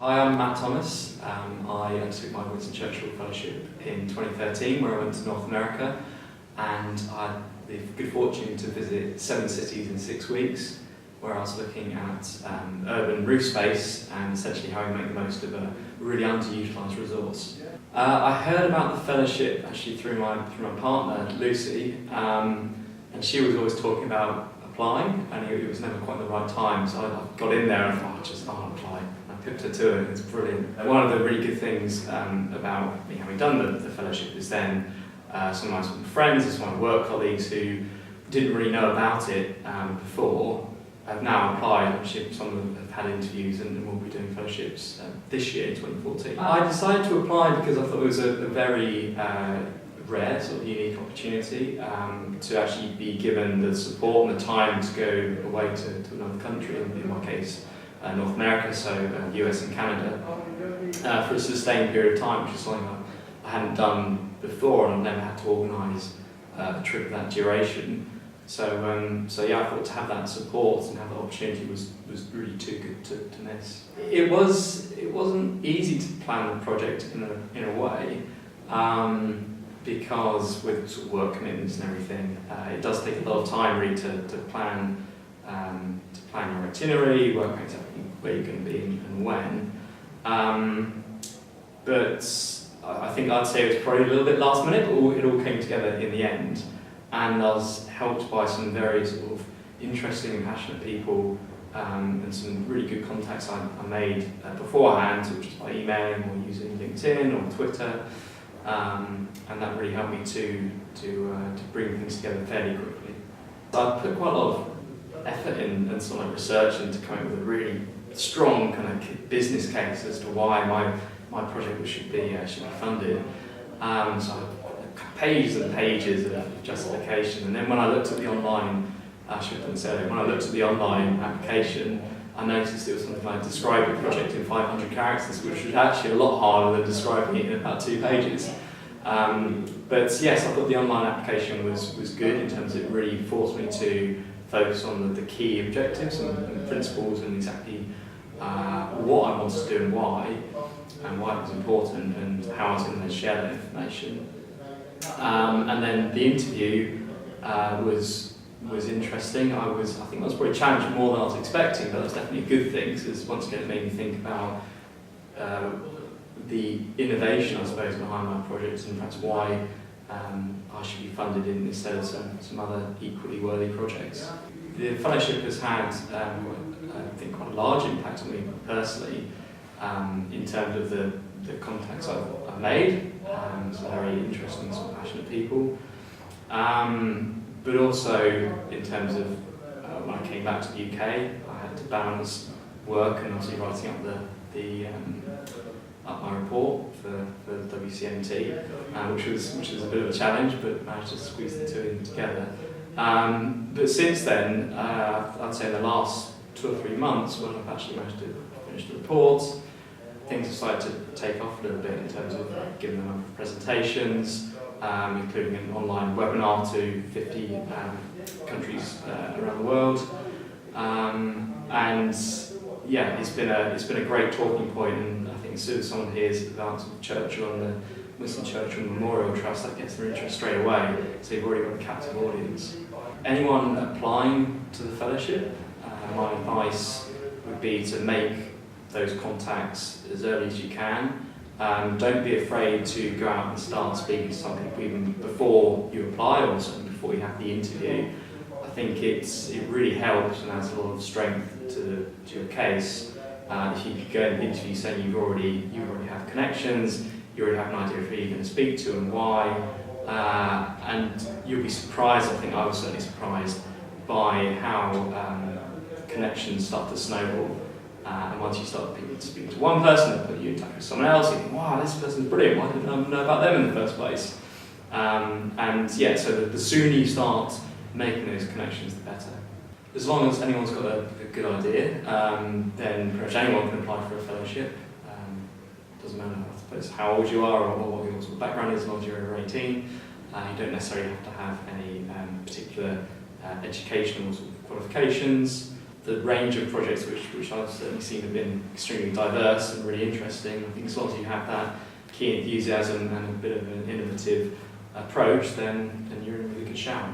Hi, I'm Matt Thomas. I undertook my Winston Churchill Fellowship in 2013, where I went to North America, and I had the good fortune to visit 7 cities in 6 weeks, where I was looking at urban roof space and essentially how we make the most of a really underutilised resource. I heard about the fellowship actually through my partner, Lucy, and she was always talking about applying, and it was never quite the right time, so I got in there and thought, I'll apply. I picked her to it, it's brilliant. And one of the really good things about me having done the fellowship is then some of my friends, some of my work colleagues who didn't really know about it before have now applied. Actually, some of them have had interviews and will be doing fellowships this year, 2014. I decided to apply because I thought it was a very rare, sort of unique opportunity to actually be given the support and the time to go away to another country, in my case North America, so US and Canada, for a sustained period of time, which is something I hadn't done before, and I've never had to organise a trip of that duration. So yeah, I thought to have that support and have that opportunity was really too good to miss. It wasn't easy to plan the project in a way. Because with sort of work commitments and everything, it does take a lot of time really to plan your itinerary, work out exactly where you're going to be and when. But I think I'd say it was probably a little bit last minute, but it all came together in the end. And I was helped by some very sort of interesting and passionate people and some really good contacts I made beforehand, which was by emailing or using LinkedIn or Twitter. And that really helped me to bring things together fairly quickly. So I put quite a lot of effort in and sort of research into coming up with a really strong kind of business case as to why my project should be funded. So I put pages and pages of justification, and then when I looked at the online, when I looked at the online application, I noticed it was something like describe your project in 500 characters, which was actually a lot harder than describing it in about 2 pages. But yes, I thought the online application was good in terms of it really forced me to focus on the key objectives and principles and exactly what I wanted to do and why it was important and how I was going to share that information. And then the interview was interesting. I think I was probably challenged more than I was expecting, but that's definitely a good thing, because once again it made me think about the innovation, I suppose, behind my projects and perhaps why I should be funded instead of some other equally worthy projects. The fellowship has had, I think, quite a large impact on me personally in terms of the contacts I've made, some very interesting, sort of passionate people. But also in terms of when I came back to the UK, I had to balance work and obviously writing up my report for WCMT, which was a bit of a challenge, but managed to squeeze the 2 in together. But since then, I'd say in the last 2 or 3 months, when I've actually managed to finish the reports, things have started to take off a little bit in terms of giving them presentations, including an online webinar to 50 countries around the world, and yeah, it's been a great talking point. And I think as soon as someone hears about Churchill and the Winston Churchill Memorial Trust, that gets their interest straight away. So you've already got a captive audience. Anyone applying to the fellowship, my advice would be to make those contacts as early as you can. Don't be afraid to go out and start speaking to some people even before you apply, or certainly before you have the interview. I think it really helps and adds a lot of strength to your case. If you could go in the interview saying you already have connections, you already have an idea of who you're going to speak to and why, and you'll be surprised. I think I was certainly surprised by how connections start to snowball. And once you start speaking to one person, they put you in touch with someone else, you think, wow, this person's brilliant, why didn't I know about them in the first place? And yeah, so the sooner you start making those connections, the better. As long as anyone's got a good idea, then pretty much anyone can apply for a fellowship. Doesn't matter, I suppose, how old you are or what your sort of background is, as long as you're over 18. You don't necessarily have to have any particular educational sort of qualifications. the range of projects which I've certainly seen have been extremely diverse and really interesting. I think as long as you have that key enthusiasm and a bit of an innovative approach, then you're in a really good shout.